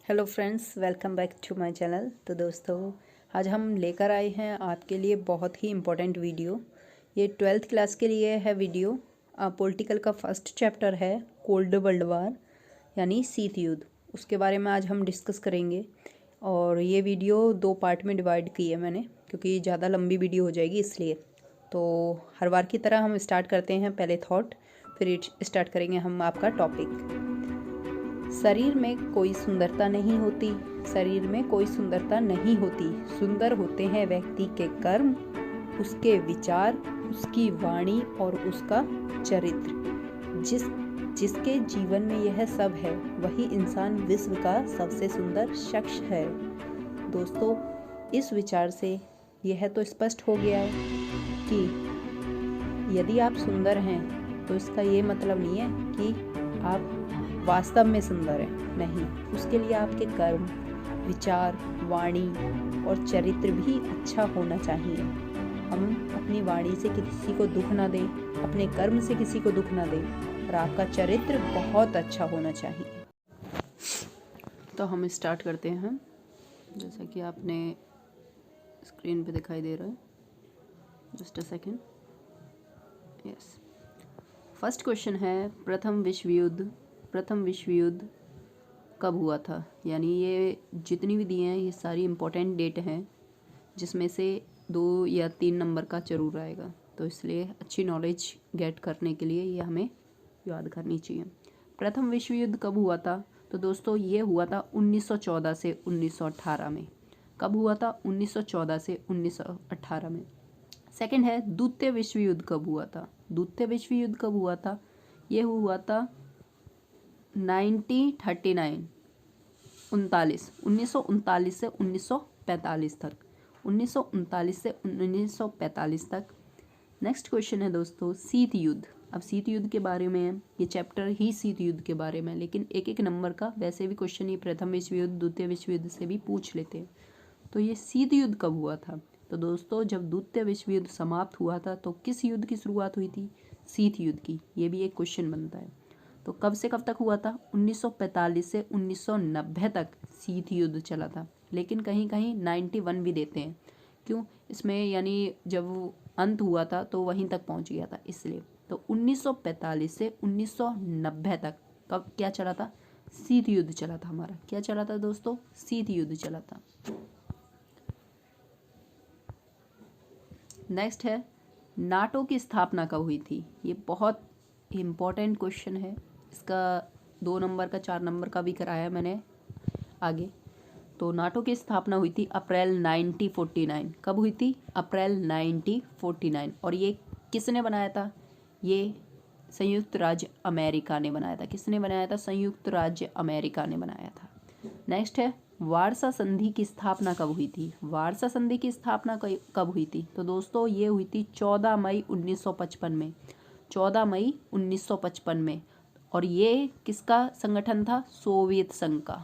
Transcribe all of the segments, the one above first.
Hello friends, welcome back to my channel. तो दोस्तों, आज हम लेकर आए हैं आपके लिए बहुत ही इम्पोर्टेंट वीडियो। ये 12th क्लास के लिए है वीडियो। पॉलिटिकल का फर्स्ट चैप्टर है कोल्ड वर्ल्ड वार यानी शीत युद्ध। उसके बारे में आज हम डिस्कस करेंगे और ये वीडियो 2 पार्ट में डिवाइड की है मैंने, क्योंकि ज़्यादा लंबी वीडियो हो जाएगी इसलिए। तो हर बार की तरह हम स्टार्ट करते हैं, पहले थॉट, फिर स्टार्ट करेंगे हम आपका टॉपिक। शरीर में कोई सुंदरता नहीं होती, शरीर में कोई सुंदरता नहीं होती, सुंदर होते हैं व्यक्ति के कर्म, उसके विचार, उसकी वाणी और उसका चरित्र। जिसके जीवन में यह सब है वही इंसान विश्व का सबसे सुंदर शख्स है। दोस्तों, इस विचार से यह तो स्पष्ट हो गया है कि यदि आप सुंदर हैं तो इसका ये मतलब नहीं है कि आप वास्तव में सुंदर है, नहीं। उसके लिए आपके कर्म, विचार, वाणी और चरित्र भी अच्छा होना चाहिए। हम अपनी वाणी से किसी को दुख ना दें, अपने कर्म से किसी को दुख ना दें, और आपका चरित्र बहुत अच्छा होना चाहिए। तो हम स्टार्ट करते हैं, जैसा कि आपने स्क्रीन पे दिखाई दे रहा है। Just a second. Yes, first question है, प्रथम विश्व युद्ध कब हुआ था? यानी ये जितनी भी दिए हैं ये सारी इम्पोर्टेंट डेट हैं, जिसमें से 2 या 3 नंबर का जरूर आएगा। तो इसलिए अच्छी नॉलेज गेट करने के लिए ये हमें याद करनी चाहिए। प्रथम विश्व युद्ध कब हुआ था? तो दोस्तों, ये हुआ था 1914 से 1918 में। कब हुआ था? 1914 से 1918 में। सेकंड है, द्वितीय विश्व युद्ध कब हुआ था? द्वितीय विश्व युद्ध कब हुआ था? ये हुआ था 1939 1939 से 1945 तक। 1939 से 1945 तक। नेक्स्ट क्वेश्चन है दोस्तों, शीत युद्ध। अब शीत युद्ध के बारे में है, ये चैप्टर ही शीत युद्ध के बारे में, लेकिन एक एक नंबर का वैसे भी क्वेश्चन ये प्रथम विश्व युद्ध, द्वितीय विश्व युद्ध से भी पूछ लेते हैं। तो ये शीत युद्ध कब हुआ था? तो दोस्तों, जब द्वितीय विश्व युद्ध समाप्त हुआ था तो किस युद्ध की शुरुआत हुई थी? शीत युद्ध की। ये भी एक क्वेश्चन बनता है। तो कब से कब तक हुआ था? 1945 से 1990 तक शीत युद्ध चला था, लेकिन कहीं कहीं 91 भी देते हैं। क्यों? इसमें यानी जब अंत हुआ था तो वहीं तक पहुंच गया था, इसलिए। तो 1945 से 1990 तक कब क्या चला था? शीत युद्ध चला था हमारा। क्या चला था दोस्तों? शीत युद्ध चला था। नेक्स्ट है, नाटो की स्थापना कब हुई थी? ये बहुत इम्पोर्टेंट क्वेश्चन है। इसका 2 नंबर का 4 नंबर का भी कराया मैंने आगे। तो नाटो की स्थापना हुई थी अप्रैल 1949। कब हुई थी? अप्रैल 1949। और ये किसने बनाया था? ये संयुक्त राज्य अमेरिका ने बनाया था। किसने बनाया था? संयुक्त राज्य अमेरिका ने बनाया था। नेक्स्ट है, वारसा संधि की स्थापना कब हुई थी? वारसा संधि की स्थापना कब हुई थी? तो दोस्तों, ये हुई थी 14 मई 1955 में। 14 मई 1955 में। और ये किसका संगठन था? सोवियत संघ का।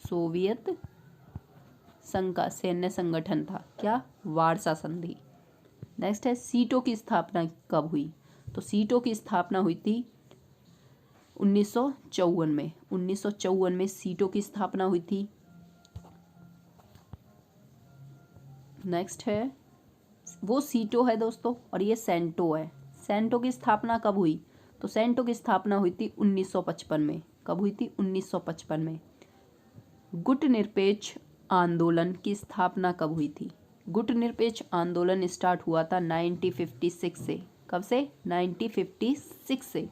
सोवियत संघ का सैन्य संगठन था। क्या? वारसा संधि। नेक्स्ट है, सीटों की स्थापना कब हुई? तो सीटों की स्थापना हुई थी 1954 में। 1954 में सीटों की स्थापना हुई थी। नेक्स्ट है, वो सीटो है दोस्तों और ये सेंटो है। सेंटो की स्थापना कब हुई? तो सेंटो की स्थापना हुई थी 1955 में। कब हुई थी? 1955 में। गुट निरपेक्ष आंदोलन की स्थापना कब हुई थी? गुट निरपेक्ष आंदोलन स्टार्ट हुआ था 1956 से। कब से? 1956 से।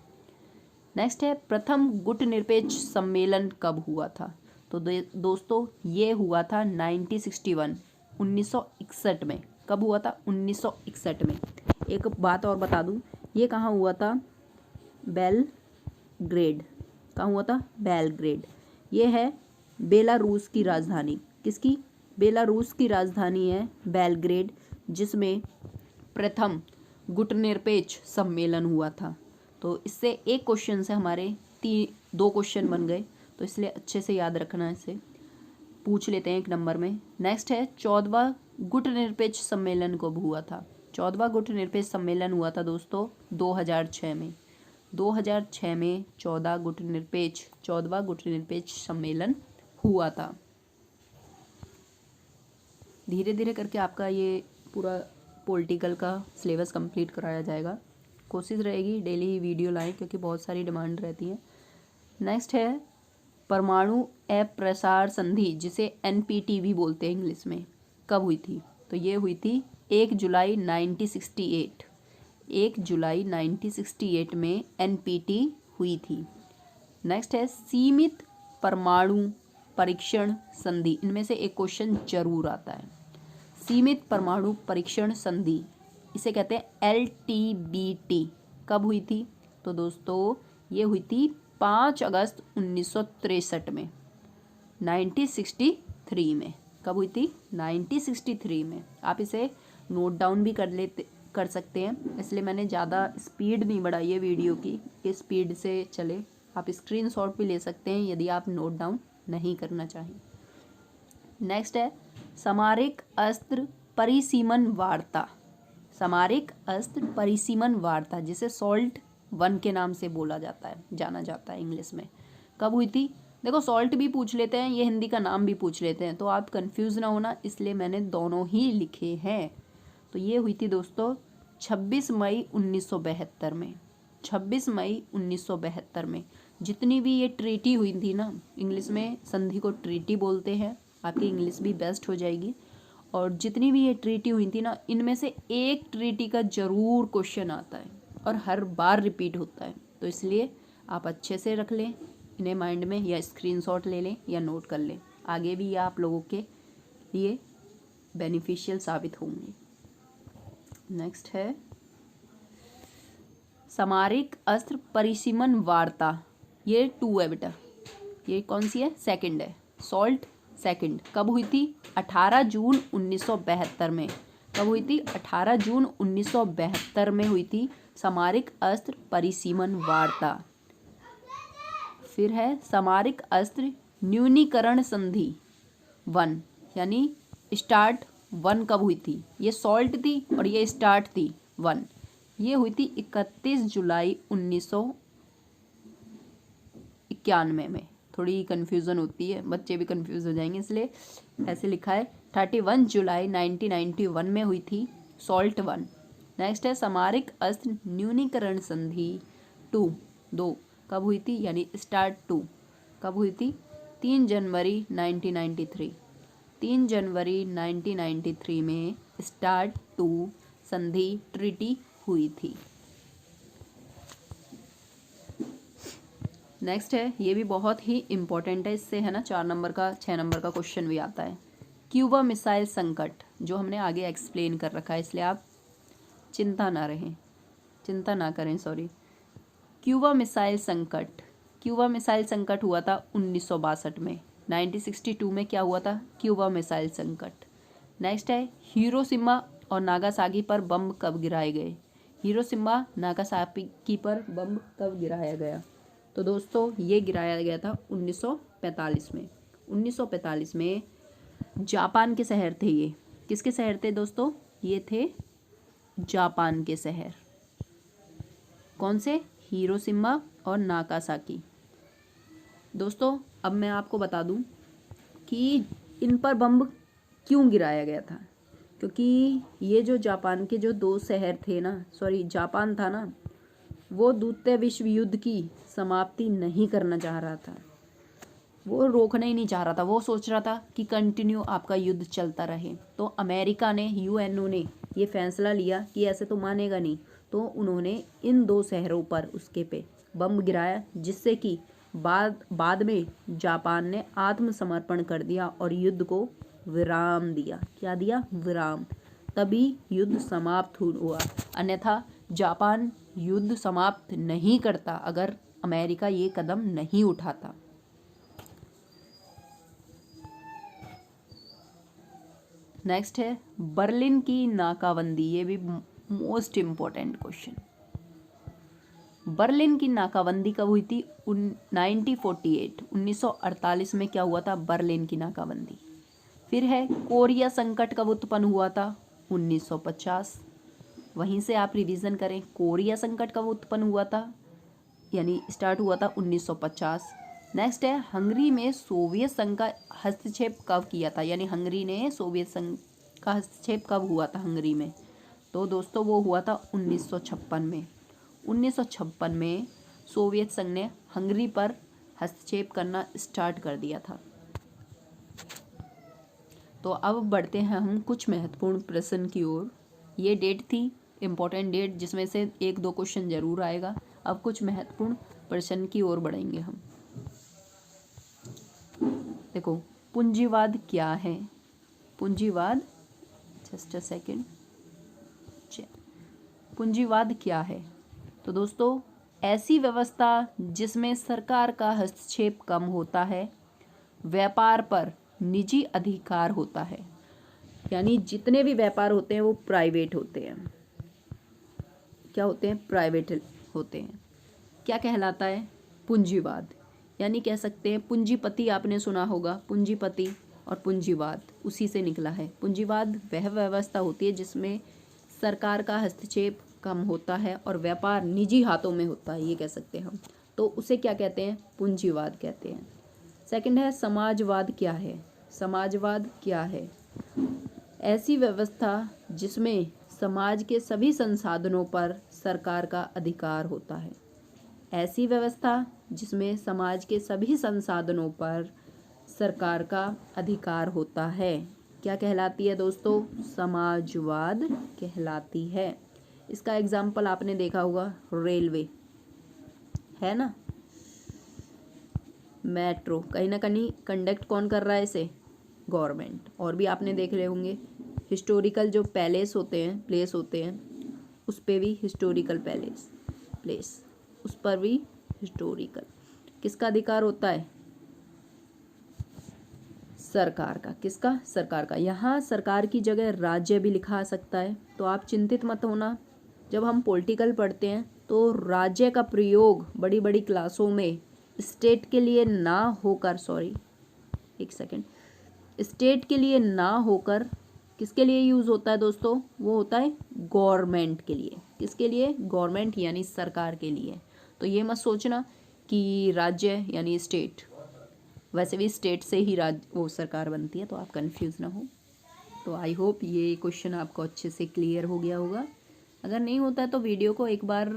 नेक्स्ट है, प्रथम गुट निरपेक्ष सम्मेलन कब हुआ था? तो दोस्तों, ये हुआ था 1961 1961 में। कब हुआ था? 1961 में। एक बात और बता दूं, ये कहाँ हुआ था? बेलग्रेड। कहाँ हुआ था? बेलग्रेड। ये है बेलारूस की राजधानी। किसकी? बेलारूस की राजधानी है बेलग्रेड, जिसमें प्रथम गुटनिरपेक्ष सम्मेलन हुआ था। तो इससे एक क्वेश्चन से हमारे 2 क्वेश्चन बन गए, तो इसलिए अच्छे से याद रखना। इसे पूछ लेते हैं 1 नंबर में। नेक्स्ट है, 14वां गुटनिरपेक्ष सम्मेलन कब हुआ था? 14वां गुटनिरपेक्ष सम्मेलन हुआ था दोस्तों 2006 में। 2006 में 14वां गुटनिरपेक्ष सम्मेलन हुआ था। धीरे धीरे करके आपका ये पूरा पॉलिटिकल का सिलेबस कंप्लीट कराया जाएगा। कोशिश रहेगी डेली वीडियो लाएं क्योंकि बहुत सारी डिमांड रहती है। नेक्स्ट है परमाणु अप्रसार संधि, जिसे एनपीटी भी बोलते हैं इंग्लिश में, कब हुई थी? तो ये हुई थी 1 जुलाई 1968। 1 जुलाई 1968 में एनपीटी हुई थी। नेक्स्ट है सीमित परमाणु परीक्षण संधि। इनमें से एक क्वेश्चन जरूर आता है। सीमित परमाणु परीक्षण संधि, इसे कहते हैं LTBT, कब हुई थी? तो दोस्तों ये हुई थी 5 अगस्त 1963 में, 1963 में। कब हुई थी? 1963 में। आप इसे नोट डाउन भी कर सकते हैं, इसलिए मैंने ज़्यादा स्पीड नहीं बढ़ाई है वीडियो की, इस स्पीड से चले। आप स्क्रीनशॉट भी ले सकते हैं यदि आप नोट डाउन नहीं करना चाहें। नेक्स्ट है सामरिक अस्त्र परिसीमन वार्ता। सामरिक अस्त्र परिसीमन वार्ता, जिसे SALT 1 के नाम से जाना जाता है इंग्लिश में, कब हुई थी? देखो SALT भी पूछ लेते हैं, ये हिंदी का नाम भी पूछ लेते हैं, तो आप कंफ्यूज ना होना, इसलिए मैंने दोनों ही लिखे हैं। तो ये हुई थी दोस्तों 26 मई 1972 में। 26 मई 1972 में जितनी भी ये ट्रीटी हुई थी ना, इंग्लिश में संधि को ट्रीटी बोलते हैं, आपकी इंग्लिश भी बेस्ट हो जाएगी। और जितनी भी ये ट्रीटी हुई थी ना, इनमें से एक ट्रीटी का ज़रूर क्वेश्चन आता है और हर बार रिपीट होता है, तो इसलिए आप अच्छे से रख लें इन्हें माइंड में, या स्क्रीनशॉट ले लें या नोट कर लें, आगे भी ये आप लोगों के लिए बेनिफिशियल साबित होंगे। नेक्स्ट है सामरिक अस्त्र परिसीमन वार्ता, ये 2 है बेटा, ये कौन सी है? सेकंड है, SALT सेकंड। कब हुई थी? 18 जून 1972 में। कब हुई थी? 18 जून 1972 में हुई थी सामरिक अस्त्र परिसीमन वार्ता। फिर है सामरिक अस्त्र न्यूनीकरण संधि 1, यानी स्टार्ट 1 कब हुई थी? ये SALT थी और ये स्टार्ट थी 1। ये हुई थी 31 जुलाई 1991 में। थोड़ी कन्फ्यूज़न होती है, बच्चे भी कन्फ्यूज़ हो जाएंगे, इसलिए ऐसे लिखा है। 31 जुलाई 1991 में हुई थी SALT 1। नेक्स्ट है सामरिक अस्त्र न्यूनीकरण संधि 2 कब हुई थी? यानी स्टार्ट 2 कब हुई थी? 3 जनवरी 1993। 3 जनवरी 1993 में स्टार्ट 2 संधि ट्रीटी हुई थी। नेक्स्ट है, ये भी बहुत ही इम्पोर्टेंट है, इससे है ना 4 नंबर का 6 नंबर का क्वेश्चन भी आता है। क्यूबा मिसाइल संकट, जो हमने आगे एक्सप्लेन कर रखा है, इसलिए आप चिंता ना करें। क्यूबा मिसाइल संकट हुआ था 1962 में। 1962 में क्या हुआ था? क्यूबा मिसाइल संकट। नेक्स्ट है हिरोशिमा और नागासाकी पर बम कब गिराए गए? हिरोशिमा नागासाकी पर बम कब गिराया गया? तो दोस्तों ये गिराया गया था 1945 में। 1945 में जापान के शहर थे ये। किसके शहर थे दोस्तों? ये थे जापान के शहर। कौन से? हिरोशिमा और नागासाकी। दोस्तों अब मैं आपको बता दूं कि इन पर बम क्यों गिराया गया था, क्योंकि ये जो जापान के जो 2 शहर थे ना, जापान था ना, वो द्वितीय विश्व युद्ध की समाप्ति नहीं करना चाह रहा था, वो रोकना ही नहीं चाह रहा था। वो सोच रहा था कि कंटिन्यू आपका युद्ध चलता रहे। तो अमेरिका ने, यूएनओ ने ये फैसला लिया कि ऐसे तो मानेगा नहीं, तो उन्होंने इन 2 शहरों पर उसके पे बम गिराया, जिससे कि बाद में जापान ने आत्मसमर्पण कर दिया और युद्ध को विराम दिया। क्या दिया? विराम। तभी युद्ध समाप्त हुआ, अन्यथा जापान युद्ध समाप्त नहीं करता अगर अमेरिका ये कदम नहीं उठाता। नेक्स्ट है बर्लिन की नाकाबंदी, ये भी मोस्ट इम्पोर्टेंट क्वेश्चन। बर्लिन की नाकाबंदी कब हुई थी? 1948 में क्या हुआ था? बर्लिन की नाकाबंदी। फिर है कोरिया संकट कब उत्पन्न हुआ था? 1950। वहीं से आप रिवीजन करें, कोरिया संकट कब उत्पन्न हुआ था, यानी स्टार्ट हुआ था 1950। नेक्स्ट है हंगरी में सोवियत संघ का हस्तक्षेप कब किया था, यानी हंगरी ने सोवियत संघ का हस्तक्षेप कब हुआ था हंगरी में। तो दोस्तों वो हुआ था 1956 में। 1956 में सोवियत संघ ने हंगरी पर हस्तक्षेप करना स्टार्ट कर दिया था। तो अब बढ़ते हैं हम कुछ महत्वपूर्ण प्रश्न की ओर। ये डेट थी इम्पोर्टेंट डेट, जिसमें से 1-2 क्वेश्चन जरूर आएगा। अब कुछ महत्वपूर्ण प्रश्न की ओर बढ़ेंगे हम। देखो, पूंजीवाद क्या है। पूंजीवाद, जस्ट अ सेकेंड, पूंजीवाद क्या है। तो दोस्तों, ऐसी व्यवस्था जिसमें सरकार का हस्तक्षेप कम होता है, व्यापार पर निजी अधिकार होता है, यानी जितने भी व्यापार होते हैं वो प्राइवेट होते हैं। क्या होते हैं? प्राइवेट होते हैं। क्या कहलाता है? पूंजीवाद। यानी कह सकते हैं पूंजीपति, आपने सुना होगा पूंजीपति और पूंजीवाद उसी से निकला है। पूंजीवाद वह व्यवस्था होती है जिसमें सरकार का हस्तक्षेप कम होता है और व्यापार निजी हाथों में होता है, ये कह सकते हैं हम। तो उसे क्या कहते हैं? पूंजीवाद कहते हैं। सेकंड है समाजवाद क्या है। समाजवाद क्या है? ऐसी व्यवस्था जिसमें समाज के सभी संसाधनों पर सरकार का अधिकार होता है। ऐसी व्यवस्था जिसमें समाज के सभी संसाधनों पर सरकार का अधिकार होता है, क्या कहलाती है दोस्तों? समाजवाद कहलाती है। इसका एग्जाम्पल आपने देखा होगा, रेलवे है ना, मेट्रो, कहीं ना कहीं कंडक्ट कौन कर रहा है इसे? गवर्नमेंट। और भी आपने देख रहे होंगे हिस्टोरिकल जो पैलेस होते हैं, प्लेस होते हैं, उस पे भी हिस्टोरिकल प्लेस उस पर भी हिस्टोरिकल किसका अधिकार होता है? सरकार का। किसका? सरकार का। यहाँ सरकार की जगह राज्य भी लिखा आ सकता है, तो आप चिंतित मत होना। जब हम पॉलिटिकल पढ़ते हैं तो राज्य का प्रयोग बड़ी बड़ी क्लासों में स्टेट के लिए ना होकर, स्टेट के लिए ना होकर किसके लिए यूज़ होता है दोस्तों? वो होता है गवर्नमेंट के लिए। किसके लिए? गवर्नमेंट यानी सरकार के लिए। तो ये मत सोचना कि राज्य यानी स्टेट, वैसे भी स्टेट से ही वो सरकार बनती है, तो आप कंफ्यूज ना हो। तो आई होप ये क्वेश्चन आपको अच्छे से क्लियर हो गया होगा। अगर नहीं होता है तो वीडियो को एक बार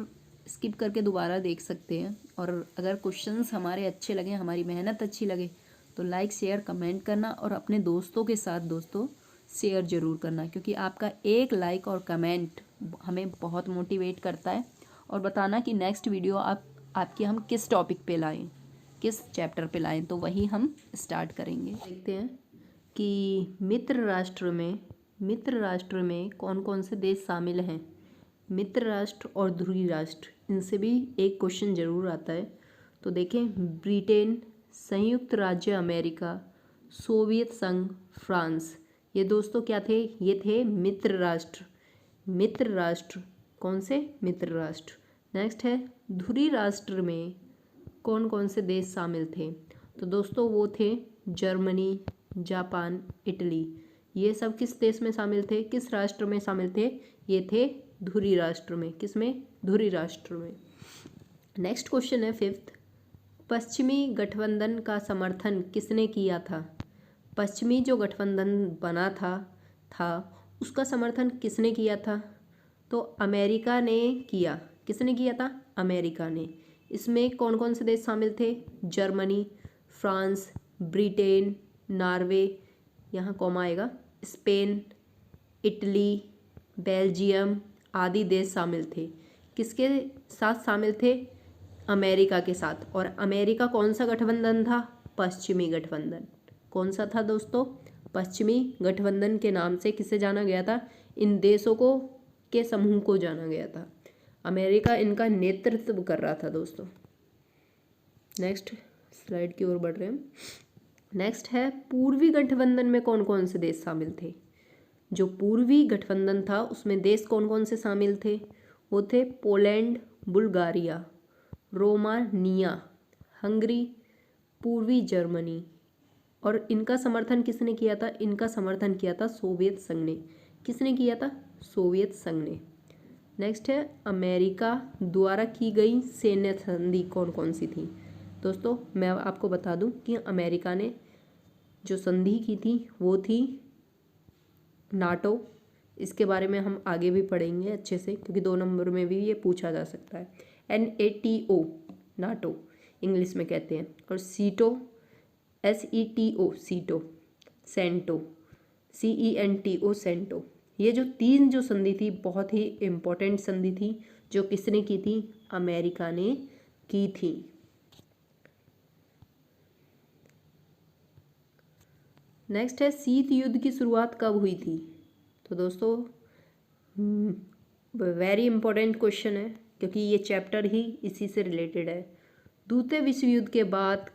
स्किप करके दोबारा देख सकते हैं। और अगर क्वेश्चंस हमारे अच्छे लगे, हमारी मेहनत अच्छी लगे, तो लाइक शेयर कमेंट करना और अपने दोस्तों के साथ दोस्तों शेयर ज़रूर करना, क्योंकि आपका एक लाइक और कमेंट हमें बहुत मोटिवेट करता है। और बताना कि नेक्स्ट वीडियो आपकी हम किस टॉपिक पे लाएं, किस चैप्टर पे लाएं, तो वही हम स्टार्ट करेंगे। देखते हैं कि मित्र राष्ट्र में कौन कौन से देश शामिल हैं। मित्र राष्ट्र और ध्रुवी राष्ट्र, इनसे भी एक क्वेश्चन जरूर आता है। तो देखें, ब्रिटेन, संयुक्त राज्य अमेरिका, सोवियत संघ, फ्रांस, ये दोस्तों क्या थे? ये थे मित्र राष्ट्र। मित्र राष्ट्र कौन से? मित्र राष्ट्र। नेक्स्ट है ध्रुवी राष्ट्र में कौन कौन से देश शामिल थे। तो दोस्तों वो थे जर्मनी, जापान, इटली। ये सब किस देश में शामिल थे? किस राष्ट्र में शामिल थे? ये थे ध्रुवी राष्ट्र में। किस में? ध्रुवी राष्ट्र में। नेक्स्ट क्वेश्चन है 5th, पश्चिमी गठबंधन का समर्थन किसने किया था। पश्चिमी जो गठबंधन बना था उसका समर्थन किसने किया था? तो अमेरिका ने किया। किसने किया था? अमेरिका ने। इसमें कौन कौन से देश शामिल थे? जर्मनी, फ्रांस, ब्रिटेन, नॉर्वे, यहाँ कॉमा आएगा, स्पेन, इटली, बेल्जियम आदि देश शामिल थे। किसके साथ शामिल थे? अमेरिका के साथ। और अमेरिका कौन सा गठबंधन था? पश्चिमी गठबंधन। कौन सा था दोस्तों? पश्चिमी गठबंधन के नाम से किसे जाना गया था? इन देशों को के समूह को जाना गया था। अमेरिका इनका नेतृत्व कर रहा था दोस्तों। नेक्स्ट स्लाइड की ओर बढ़ रहे हैं। नेक्स्ट है पूर्वी गठबंधन में कौन कौन से देश शामिल थे। जो पूर्वी गठबंधन था उसमें देश कौन कौन से शामिल थे? वो थे पोलैंड, बुल्गारिया, रोमानिया, हंगरी, पूर्वी जर्मनी। और इनका समर्थन किसने किया था? इनका समर्थन किया था सोवियत संघ ने। किसने किया था? सोवियत संघ ने। नेक्स्ट है अमेरिका द्वारा की गई सैन्य संधि कौन कौन सी थी। दोस्तों मैं आपको बता दूं कि अमेरिका ने जो संधि की थी वो थी नाटो। इसके बारे में हम आगे भी पढ़ेंगे अच्छे से, क्योंकि 2 नंबर में भी ये पूछा जा सकता है। NATO नाटो इंग्लिश में कहते हैं, और सीटो SETO सीटो, सेंटो CENTO सेंटो। ये जो 3 जो संधि थी बहुत ही इम्पोर्टेंट संधि थी, जो किसने की थी? अमेरिका ने की थी। नेक्स्ट है शीत युद्ध की शुरुआत कब हुई थी? तो दोस्तों वेरी इंपॉर्टेंट क्वेश्चन है, क्योंकि ये चैप्टर ही इसी से रिलेटेड है। द्वितीय विश्व युद्ध के बाद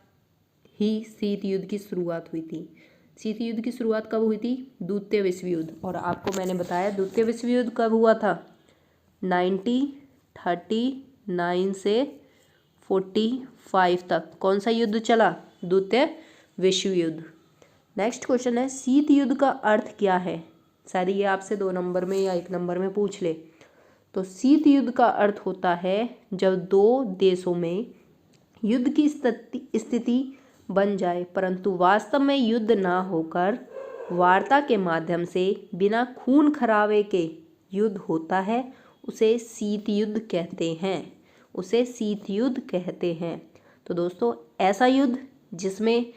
ही शीत युद्ध की शुरुआत हुई थी। शीत युद्ध की शुरुआत कब हुई थी? द्वितीय विश्व युद्ध। और आपको मैंने बताया द्वितीय विश्व युद्ध कब हुआ था? 1939 से 45 तक कौन सा युद्ध चला? द्वितीय विश्व युद्ध। नेक्स्ट क्वेश्चन है शीत युद्ध का अर्थ क्या है? शायद ये आपसे 2 नंबर में या 1 नंबर में पूछ ले। तो शीत युद्ध का अर्थ होता है जब 2 देशों में युद्ध की स्थिति बन जाए, परंतु वास्तव में युद्ध ना होकर वार्ता के माध्यम से बिना खून खराबे के युद्ध होता है, उसे शीत युद्ध कहते हैं। उसे शीत युद्ध कहते हैं। तो दोस्तों ऐसा युद्ध जिसमें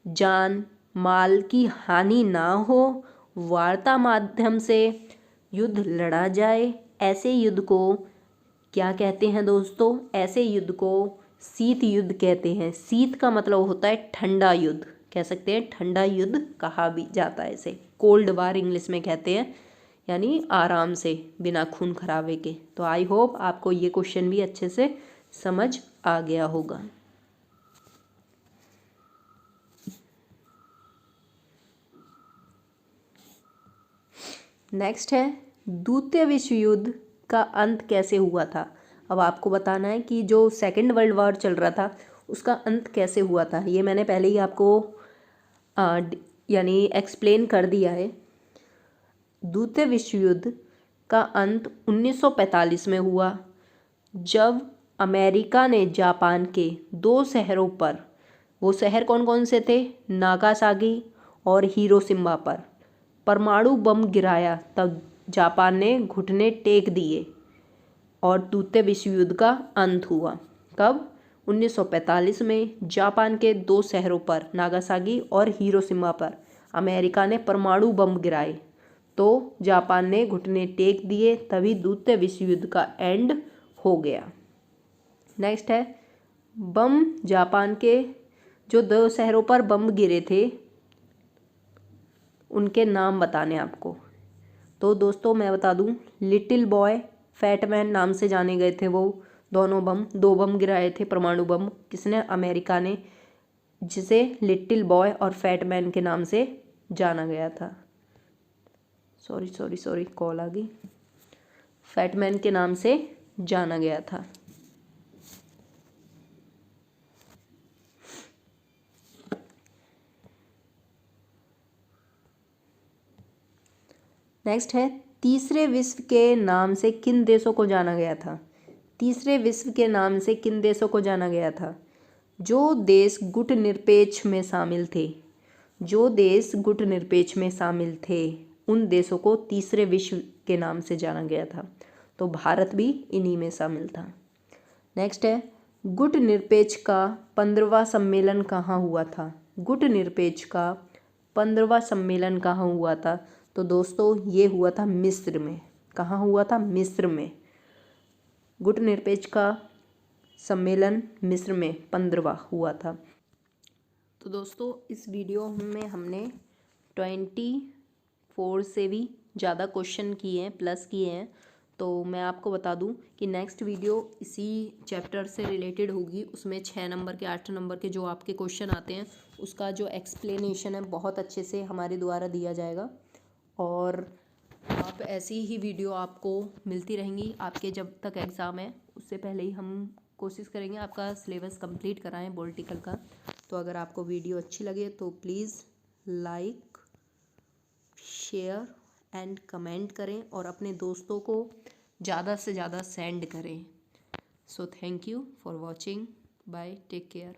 जान माल की हानि ना हो, वार्ता माध्यम से युद्ध लड़ा जाए, ऐसे युद्ध को क्या कहते हैं दोस्तों? ऐसे युद्ध को शीत युद्ध कहते हैं। शीत का मतलब होता है ठंडा युद्ध, कह सकते हैं ठंडा युद्ध कहा भी जाता है इसे। कोल्ड वार इंग्लिश में कहते हैं, यानी आराम से बिना खून खराबे के। तो आई होप आपको ये क्वेश्चन भी अच्छे से समझ आ गया होगा। नेक्स्ट है द्वितीय विश्व युद्ध का अंत कैसे हुआ था? अब आपको बताना है कि जो सेकेंड वर्ल्ड वॉर चल रहा था उसका अंत कैसे हुआ था। ये मैंने पहले ही आपको यानी एक्सप्लेन कर दिया है। द्वितीय विश्व युद्ध का अंत 1945 में हुआ, जब अमेरिका ने जापान के 2 शहरों पर, वो शहर कौन कौन से थे? नागासाकी और हिरोशिमा पर परमाणु बम गिराया। तब जापान ने घुटने टेक दिए और द्वितीय विश्व युद्ध का अंत हुआ। कब? 1945 में जापान के 2 शहरों पर नागासाकी और हिरोशिमा पर अमेरिका ने परमाणु बम गिराए, तो जापान ने घुटने टेक दिए, तभी द्वितीय विश्व युद्ध का एंड हो गया। नेक्स्ट है बम, जापान के जो 2 शहरों पर बम गिरे थे उनके नाम बताने आपको। तो दोस्तों मैं बता दूं, लिटिल बॉय, फैट मैन नाम से जाने गए थे वो दोनों बम। 2 बम गिराए थे परमाणु बम, किसने? अमेरिका ने, जिसे लिटिल बॉय और फैट मैन के नाम से जाना गया था। सॉरी कॉल आ गई। फैट मैन के नाम से जाना गया था। नेक्स्ट है तीसरे विश्व के नाम से किन देशों को जाना गया था? तीसरे विश्व के नाम से किन देशों को जाना गया था? जो देश गुटनिरपेक्ष में शामिल थे, जो देश गुटनिरपेक्ष में शामिल थे उन देशों को तीसरे विश्व के नाम से जाना गया था। तो भारत भी इन्हीं में शामिल था। नेक्स्ट है गुटनिरपेक्ष का 15वां सम्मेलन कहाँ हुआ था? गुटनिरपेक्ष का 15वां सम्मेलन कहाँ हुआ था? तो दोस्तों ये हुआ था मिस्र में। कहाँ हुआ था? मिस्र में। गुटनिरपेक्ष का सम्मेलन मिस्र में 15वां हुआ था। तो दोस्तों इस वीडियो में हमने 24 से भी ज़्यादा क्वेश्चन किए हैं, प्लस किए हैं। तो मैं आपको बता दूं कि नेक्स्ट वीडियो इसी चैप्टर से रिलेटेड होगी। उसमें 6 नंबर के 8 नंबर के जो आपके क्वेश्चन आते हैं उसका जो एक्सप्लेनेशन है बहुत अच्छे से हमारे द्वारा दिया जाएगा, और आप ऐसी ही वीडियो आपको मिलती रहेंगी। आपके जब तक एग्ज़ाम है उससे पहले ही हम कोशिश करेंगे आपका सिलेबस कंप्लीट कराएं पॉलिटिकल का। तो अगर आपको वीडियो अच्छी लगे तो please like, share and comment करें और अपने दोस्तों को ज़्यादा से ज़्यादा सेंड करें। So thank you for watching. Bye, take care.